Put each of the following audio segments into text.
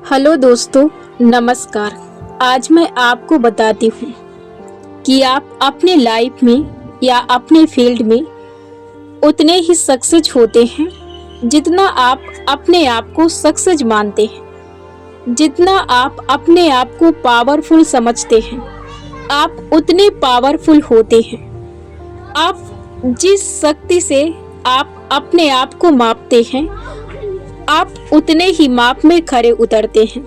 Hello दोस्तों, नमस्कार। आज मैं आपको बताती हूँ कि आप अपने लाइफ में या अपने फील्ड में उतने ही सक्सेस होते हैं जितना आप अपने आप को सक्सेस मानते हैं। जितना आप अपने आप को पावरफुल समझते हैं, आप उतने पावरफुल होते हैं। आप जिस शक्ति से आप अपने आप को मापते हैं, आप उतने ही माप में खरे उतरते हैं।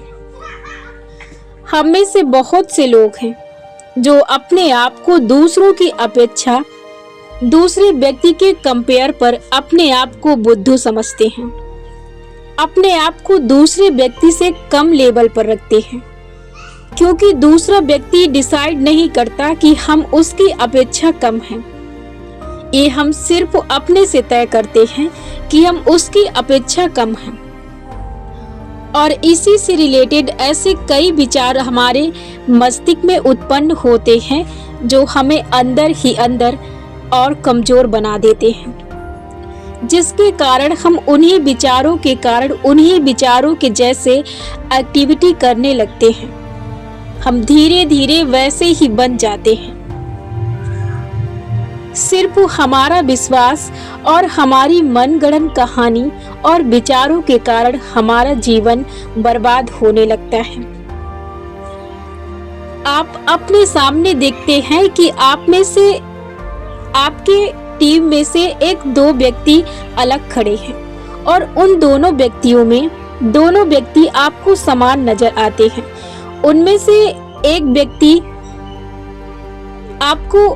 हम में से बहुत से लोग हैं जो अपने आप को दूसरों की अपेक्षा दूसरे व्यक्ति के कंपेयर पर अपने आप को बुद्धू समझते हैं, अपने आप को दूसरे व्यक्ति से कम लेवल पर रखते हैं, क्योंकि दूसरा व्यक्ति डिसाइड नहीं करता कि हम उसकी अपेक्षा कम हैं। ये हम सिर्फ अपने से तय करते हैं कि हम उसकी अपेक्षा कम हैं। और इसी से रिलेटेड ऐसे कई विचार हमारे मस्तिष्क में उत्पन्न होते हैं जो हमें अंदर ही अंदर और कमजोर बना देते हैं, जिसके कारण हम उन्हीं विचारों के जैसे एक्टिविटी करने लगते हैं। हम धीरे धीरे वैसे ही बन जाते हैं। सिर्फ हमारा विश्वास और हमारी मनगढ़ंत कहानी और विचारों के कारण हमारा जीवन बर्बाद होने लगता है। आप अपने सामने देखते हैं कि आप में से आपके टीम में से एक दो व्यक्ति अलग खड़े हैं और उन दोनों व्यक्तियों में दोनों व्यक्ति आपको समान नजर आते हैं। उनमें से एक व्यक्ति आपको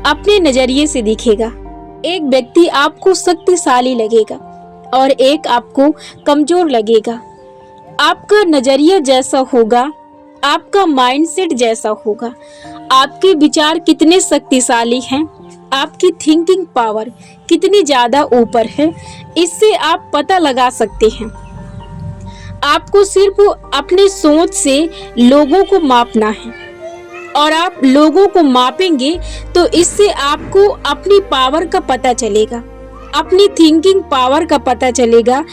अपने नजरिए से दिखेगा, एक व्यक्ति आपको शक्तिशाली लगेगा और एक आपको कमजोर लगेगा। आपका नजरिया जैसा होगा, आपका माइंडसेट जैसा होगा, आपके विचार कितने शक्तिशाली हैं, आपकी थिंकिंग पावर कितनी ज्यादा ऊपर है, इससे आप पता लगा सकते हैं। आपको सिर्फ अपनी सोच से लोगों को मापना है और आप लोगों को मापेंगे तो इससे आपको अपनी पावर का पता चलेगा, अपनी थिंकिंग पावर का पता चलेगा।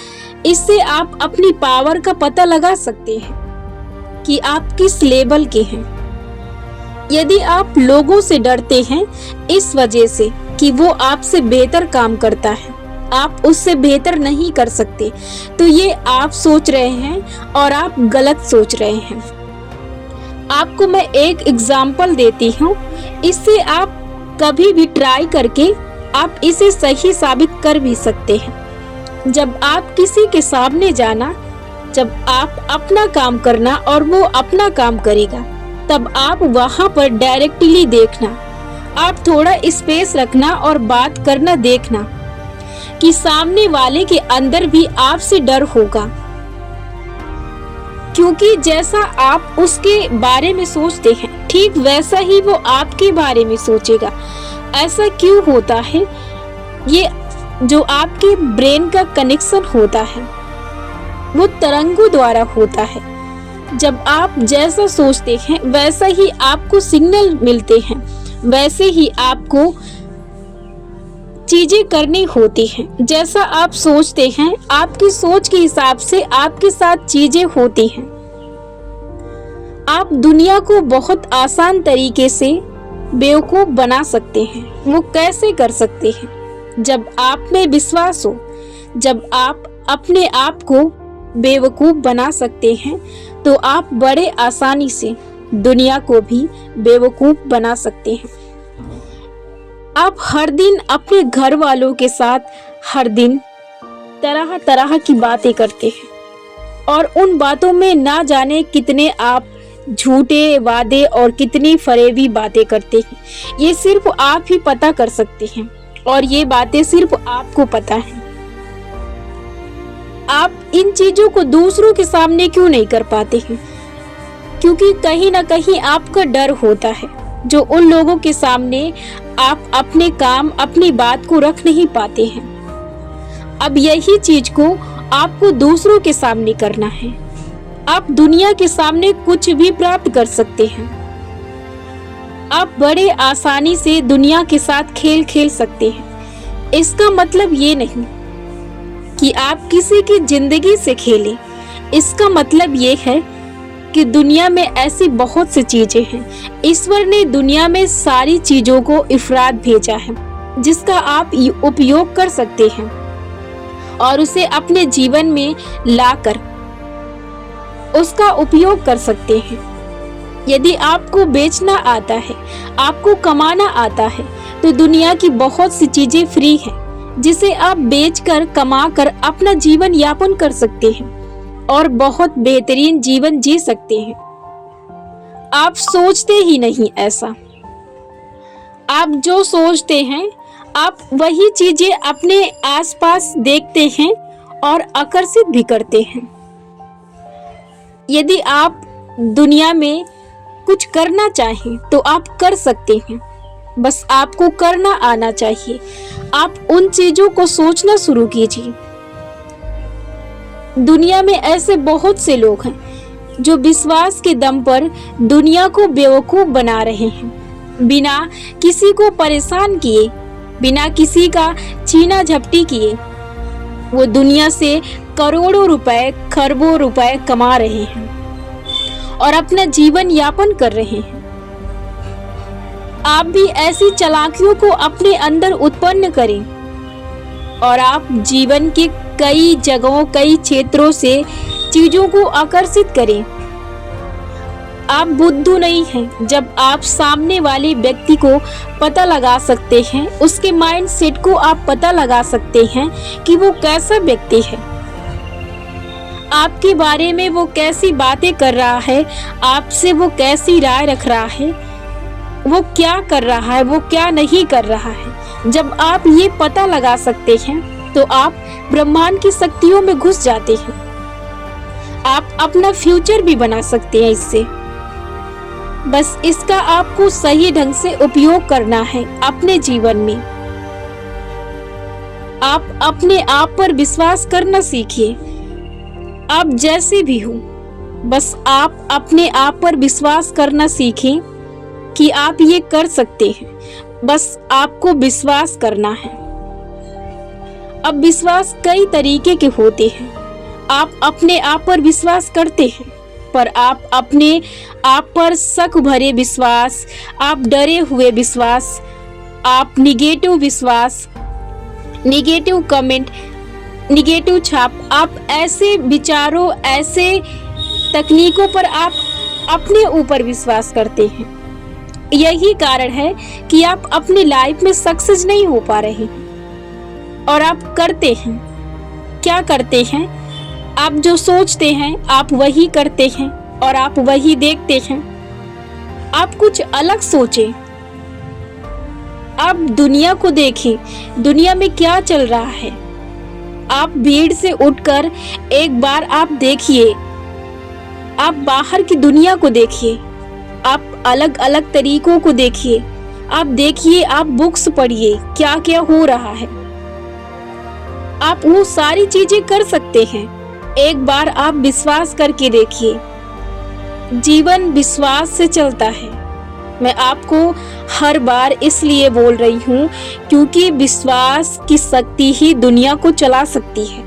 इससे आप अपनी पावर का पता लगा सकते हैं कि आप किस लेवल के हैं। यदि आप लोगों से डरते हैं इस वजह से कि वो आपसे बेहतर काम करता है, आप उससे बेहतर नहीं कर सकते, तो ये आप सोच रहे हैं और आप गलत सोच रहे हैं। आपको मैं एक एग्जाम्पल देती हूँ, इससे आप कभी भी ट्राई करके आप इसे सही साबित कर भी सकते हैं। जब आप किसी के सामने जाना, जब आप अपना काम करना और वो अपना काम करेगा, तब आप वहां पर डायरेक्टली देखना। आप थोड़ा स्पेस रखना और बात करना देखना कि सामने वाले के अंदर भी आपसे डर होगा, क्योंकि जैसा आप उसके बारे में सोचते हैं ठीक वैसा ही वो आपके बारे में सोचेगा। ऐसा क्यों होता है? ये जो आपके ब्रेन का कनेक्शन होता है वो तरंगों द्वारा होता है। जब आप जैसा सोचते हैं वैसा ही आपको सिग्नल मिलते हैं, वैसे ही आपको चीजें करनी होती हैं। जैसा आप सोचते हैं, आपकी सोच के हिसाब से आपके साथ चीजें होती हैं। आप दुनिया को बहुत आसान तरीके से बेवकूफ बना सकते हैं। वो कैसे कर सकते हैं? जब आप में विश्वास हो, जब आप अपने आप को बेवकूफ बना सकते हैं, तो आप बड़े आसानी से दुनिया को भी बेवकूफ बना सकते हैं। आप हर दिन अपने घर वालों के साथ हर दिन तरह तरह की बातें करते हैं और उन बातों में ना जाने कितने आप झूठे वादे और कितनी फरेबी बातें करते हैं। ये सिर्फ आप ही पता कर सकते हैं और ये बातें सिर्फ आपको पता है। आप इन चीजों को दूसरों के सामने क्यों नहीं कर पाते हैं? क्योंकि कहीं ना कहीं आपका डर होता है जो उन लोगों के सामने आप अपने काम, अपनी बात को रख नहीं पाते हैं। अब यही चीज को आपको दूसरों के सामने करना है। आप दुनिया के सामने कुछ भी प्राप्त कर सकते हैं। आप बड़े आसानी से दुनिया के साथ खेल खेल सकते हैं। इसका मतलब ये नहीं कि आप किसी की जिंदगी से खेलें, इसका मतलब ये है कि दुनिया में ऐसी बहुत सी चीजें हैं। ईश्वर ने दुनिया में सारी चीजों को इफरात भेजा है जिसका आप उपयोग कर सकते हैं और उसे अपने जीवन में लाकर उसका उपयोग कर सकते हैं। यदि आपको बेचना आता है, आपको कमाना आता है, तो दुनिया की बहुत सी चीजें फ्री हैं जिसे आप बेचकर कमाकर अपना जीवन यापन कर सकते हैं और बहुत बेहतरीन जीवन जी सकते हैं। आप सोचते ही नहीं ऐसा। आप जो सोचते हैं आप वही चीजें अपने आसपास देखते हैं और आकर्षित भी करते हैं। यदि आप दुनिया में कुछ करना चाहें तो आप कर सकते हैं, बस आपको करना आना चाहिए। आप उन चीजों को सोचना शुरू कीजिए। दुनिया में ऐसे बहुत से लोग हैं जो विश्वास के दम पर दुनिया को बेवकूफ बना रहे हैं, बिना किसी को परेशान किए, बिना किसी का छीना झपटी किए। वो दुनिया से करोड़ों रुपए, खरबों रुपए कमा रहे हैं और अपना जीवन यापन कर रहे हैं। आप भी ऐसी चालाकियों को अपने अंदर उत्पन्न करें और आप जीवन के कई जगहों, कई क्षेत्रों से चीजों को आकर्षित करें। आप बुद्धू नहीं हैं जब आप सामने वाले व्यक्ति को पता लगा सकते हैं, उसके माइंड सेट को आप पता लगा सकते हैं कि वो कैसा व्यक्ति है, आपके बारे में वो कैसी बातें कर रहा है, आपसे वो कैसी राय रख रहा है, वो क्या कर रहा है, वो क्या नहीं कर रहा है। जब आप ये पता लगा सकते हैं तो आप ब्रह्मांड की शक्तियों में घुस जाते हैं। आप अपना फ्यूचर भी बना सकते हैं इससे। बस इसका आपको सही ढंग से उपयोग करना है अपने जीवन में। आप अपने आप पर विश्वास करना सीखिए। आप जैसे भी हो, बस आप अपने आप पर विश्वास करना सीखें कि आप ये कर सकते हैं। बस आपको विश्वास करना है। अब विश्वास कई तरीके के होते हैं। आप अपने आप पर विश्वास करते हैं, पर आप अपने आप पर शक भरे विश्वास, आप डरे हुए विश्वास, आप निगेटिव विश्वास, निगेटिव कमेंट, निगेटिव छाप, आप ऐसे विचारों, ऐसे तकनीकों पर आप अपने ऊपर विश्वास करते हैं। यही कारण है कि आप अपनी लाइफ में सक्सेस नहीं हो पा रहे हैं। और आप करते हैं, क्या करते हैं? आप जो सोचते हैं आप वही करते हैं और आप वही देखते हैं। आप कुछ अलग सोचें। आप दुनिया को देखें, दुनिया में क्या चल रहा है। आप भीड़ से उठकर एक बार आप देखिए, आप बाहर की दुनिया को देखिए, आप अलग अलग तरीकों को देखिए, आप देखिए, आप बुक्स पढ़िए, क्या क्या हो रहा है। आप वो सारी चीजें कर सकते हैं। एक बार आप विश्वास करके देखिए। जीवन विश्वास से चलता है। मैं आपको हर बार इसलिए बोल रही हूँ क्योंकि विश्वास की शक्ति ही दुनिया को चला सकती है।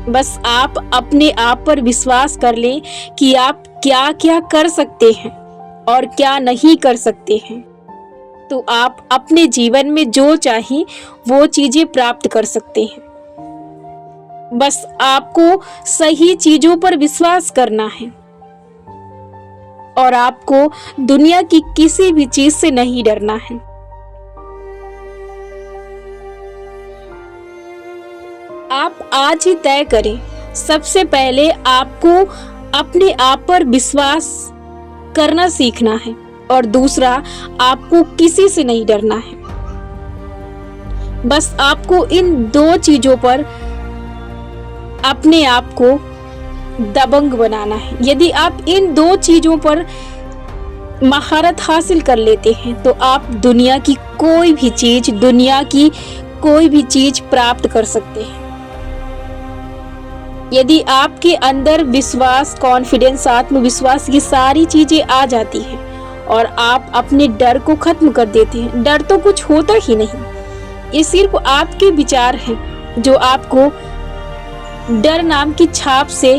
बस आप अपने आप पर विश्वास कर लें कि आप क्या क्या कर सकते हैं और क्या नहीं कर सकते हैं, तो आप अपने जीवन में जो चाहे वो चीजें प्राप्त कर सकते हैं। बस आपको सही चीजों पर विश्वास करना है और आपको दुनिया की किसी भी चीज से नहीं डरना है। आप आज ही तय करें। सबसे पहले आपको अपने आप पर विश्वास करना सीखना है और दूसरा, आपको किसी से नहीं डरना है। बस आपको इन दो चीजों पर अपने आप को दबंग बनाना है। यदि आप इन दो चीजों पर महारत हासिल कर लेते हैं तो आप दुनिया की कोई भी चीज, दुनिया की कोई भी चीज प्राप्त कर सकते हैं। यदि आपके अंदर विश्वास, कॉन्फिडेंस, आत्मविश्वास, ये सारी चीजें आ जाती हैं और आप अपने डर को खत्म कर देते हैं। डर तो कुछ होता ही नहीं, ये सिर्फ आपके विचार हैं जो आपको डर नाम की छाप से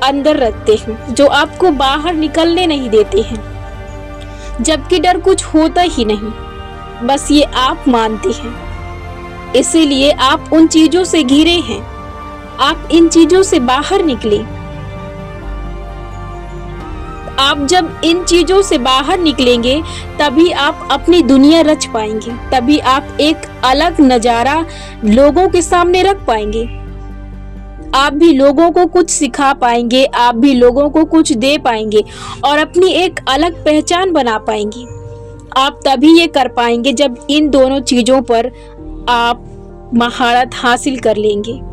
अंदर रखते हैं, जो आपको बाहर निकलने नहीं देते हैं, जबकि डर कुछ होता ही नहीं, बस ये आप मानते हैं। इसीलिए आप उन चीजों से घिरे हैं। आप इन चीजों से बाहर निकले। आप जब इन चीजों से बाहर निकलेंगे तभी आप अपनी दुनिया रच पाएंगे, तभी आप एक अलग नजारा लोगों के सामने रख पाएंगे। आप भी लोगों को कुछ सिखा पाएंगे, आप भी लोगों को कुछ दे पाएंगे और अपनी एक अलग पहचान बना पाएंगे। आप तभी ये कर पाएंगे जब इन दोनों चीजों पर आप महारत हासिल कर लेंगे।